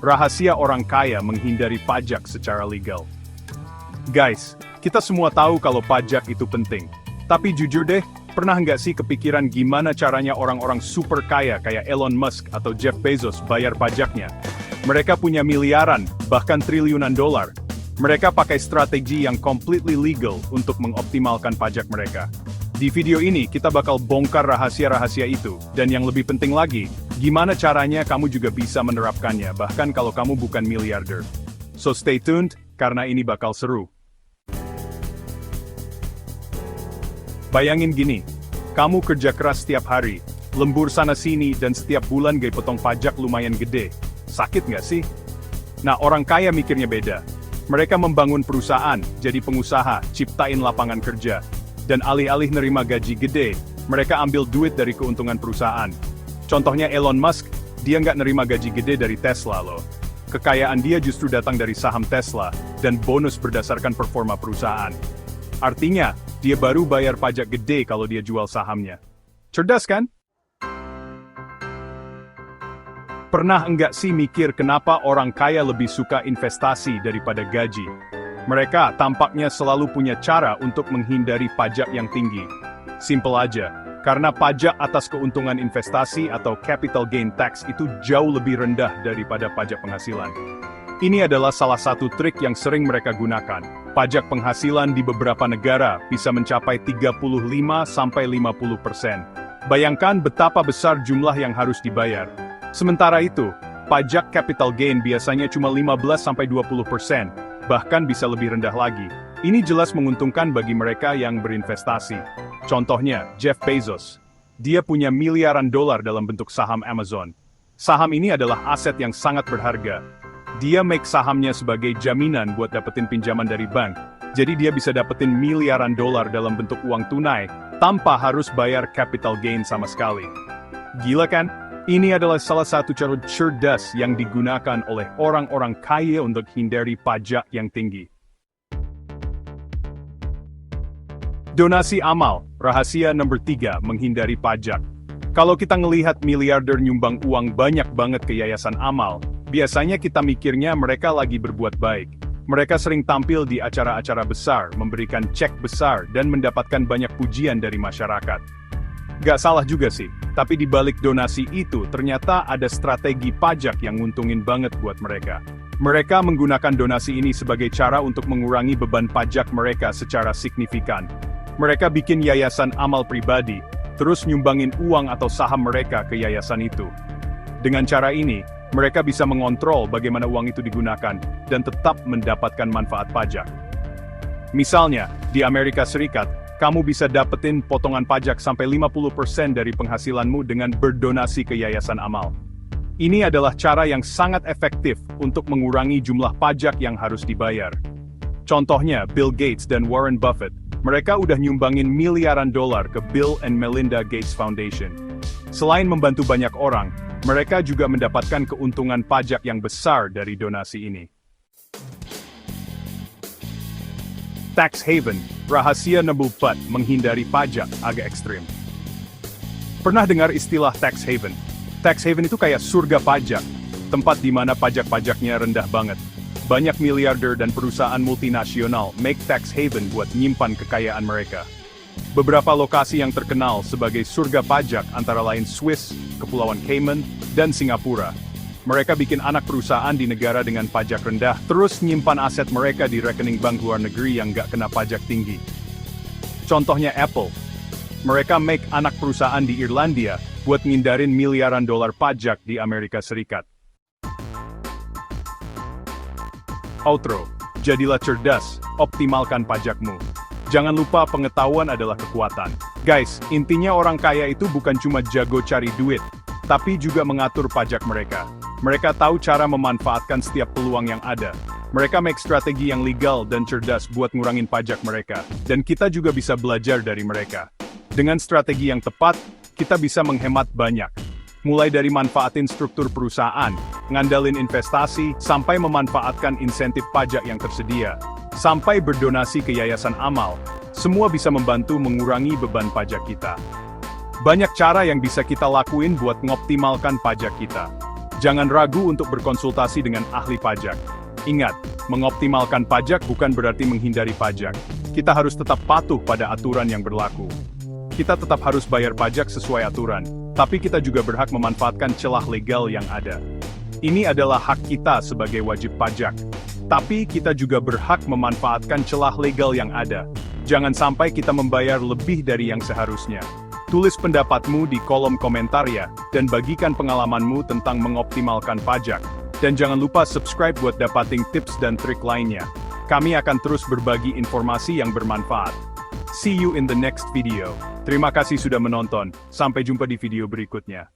rahasia orang kaya menghindari pajak secara legal. Guys, kita semua tahu kalau pajak itu penting. Tapi jujur deh, pernah nggak sih kepikiran gimana caranya orang-orang super kaya kayak Elon Musk atau Jeff Bezos bayar pajaknya? Mereka punya miliaran, bahkan triliunan dolar. Mereka pakai strategi yang completely legal untuk mengoptimalkan pajak mereka. Di video ini kita bakal bongkar rahasia-rahasia itu, dan yang lebih penting lagi, gimana caranya kamu juga bisa menerapkannya, bahkan kalau kamu bukan miliarder. So stay tuned, karena ini bakal seru. Bayangin gini, kamu kerja keras setiap hari, lembur sana-sini, dan setiap bulan gay potong pajak lumayan gede. Sakit nggak sih? Nah, orang kaya mikirnya beda. Mereka membangun perusahaan, jadi pengusaha, ciptain lapangan kerja. Dan alih-alih nerima gaji gede, mereka ambil duit dari keuntungan perusahaan. Contohnya Elon Musk, dia nggak nerima gaji gede dari Tesla loh. Kekayaan dia justru datang dari saham Tesla, dan bonus berdasarkan performa perusahaan. Artinya, dia baru bayar pajak gede kalau dia jual sahamnya. Cerdas kan? Pernah enggak sih mikir kenapa orang kaya lebih suka investasi daripada gaji? Mereka tampaknya selalu punya cara untuk menghindari pajak yang tinggi. Simple aja, karena pajak atas keuntungan investasi atau capital gain tax itu jauh lebih rendah daripada pajak penghasilan. Ini adalah salah satu trik yang sering mereka gunakan. Pajak penghasilan di beberapa negara bisa mencapai 35–50%. Bayangkan betapa besar jumlah yang harus dibayar. Sementara itu, pajak capital gain biasanya cuma 15–20%. Bahkan bisa lebih rendah lagi. Ini jelas menguntungkan bagi mereka yang berinvestasi. Contohnya, Jeff Bezos. Dia punya miliaran dolar dalam bentuk saham Amazon. Saham ini adalah aset yang sangat berharga. Dia make sahamnya sebagai jaminan buat dapetin pinjaman dari bank. Jadi dia bisa dapetin miliaran dolar dalam bentuk uang tunai, tanpa harus bayar capital gain sama sekali. Gila kan? Ini adalah salah satu cara cerdas yang digunakan oleh orang-orang kaya untuk hindari pajak yang tinggi. Donasi amal, rahasia nomor 3, menghindari pajak. Kalau kita ngelihat miliarder nyumbang uang banyak banget ke yayasan amal, biasanya kita mikirnya mereka lagi berbuat baik. Mereka sering tampil di acara-acara besar, memberikan cek besar, dan mendapatkan banyak pujian dari masyarakat. Gak salah juga sih, tapi di balik donasi itu ternyata ada strategi pajak yang nguntungin banget buat mereka. Mereka menggunakan donasi ini sebagai cara untuk mengurangi beban pajak mereka secara signifikan. Mereka bikin yayasan amal pribadi, terus nyumbangin uang atau saham mereka ke yayasan itu. Dengan cara ini, mereka bisa mengontrol bagaimana uang itu digunakan, dan tetap mendapatkan manfaat pajak. Misalnya, di Amerika Serikat, kamu bisa dapetin potongan pajak sampai 50% dari penghasilanmu dengan berdonasi ke yayasan amal. Ini adalah cara yang sangat efektif untuk mengurangi jumlah pajak yang harus dibayar. Contohnya, Bill Gates dan Warren Buffett, mereka udah nyumbangin miliaran dolar ke Bill and Melinda Gates Foundation. Selain membantu banyak orang, mereka juga mendapatkan keuntungan pajak yang besar dari donasi ini. Tax haven, rahasia nomor 4, menghindari pajak, agak ekstrim. Pernah dengar istilah tax haven? Tax haven itu kayak surga pajak, tempat di mana pajak-pajaknya rendah banget. Banyak miliarder dan perusahaan multinasional make tax haven buat nyimpan kekayaan mereka. Beberapa lokasi yang terkenal sebagai surga pajak antara lain Swiss, Kepulauan Cayman, dan Singapura. Mereka bikin anak perusahaan di negara dengan pajak rendah, terus nyimpan aset mereka di rekening bank luar negeri yang nggak kena pajak tinggi. Contohnya Apple. Mereka make anak perusahaan di Irlandia buat ngindarin miliaran dolar pajak di Amerika Serikat. Outro. Jadilah cerdas, optimalkan pajakmu. Jangan lupa pengetahuan adalah kekuatan. Guys, intinya orang kaya itu bukan cuma jago cari duit, tapi juga mengatur pajak mereka. Mereka tahu cara memanfaatkan setiap peluang yang ada. Mereka make strategi yang legal dan cerdas buat ngurangin pajak mereka. Dan kita juga bisa belajar dari mereka. Dengan strategi yang tepat, kita bisa menghemat banyak. Mulai dari manfaatin struktur perusahaan, ngandalin investasi, sampai memanfaatkan insentif pajak yang tersedia, sampai berdonasi ke yayasan amal. Semua bisa membantu mengurangi beban pajak kita. Banyak cara yang bisa kita lakuin buat ngoptimalkan pajak kita. Jangan ragu untuk berkonsultasi dengan ahli pajak. Ingat, mengoptimalkan pajak bukan berarti menghindari pajak. Kita harus tetap patuh pada aturan yang berlaku. Kita tetap harus bayar pajak sesuai aturan, tapi kita juga berhak memanfaatkan celah legal yang ada. Ini adalah hak kita sebagai wajib pajak. Tapi kita juga berhak memanfaatkan celah legal yang ada. Jangan sampai kita membayar lebih dari yang seharusnya. Tulis pendapatmu di kolom komentar ya, dan bagikan pengalamanmu tentang mengoptimalkan pajak. Dan jangan lupa subscribe buat dapatin tips dan trik lainnya. Kami akan terus berbagi informasi yang bermanfaat. See you in the next video. Terima kasih sudah menonton. Sampai jumpa di video berikutnya.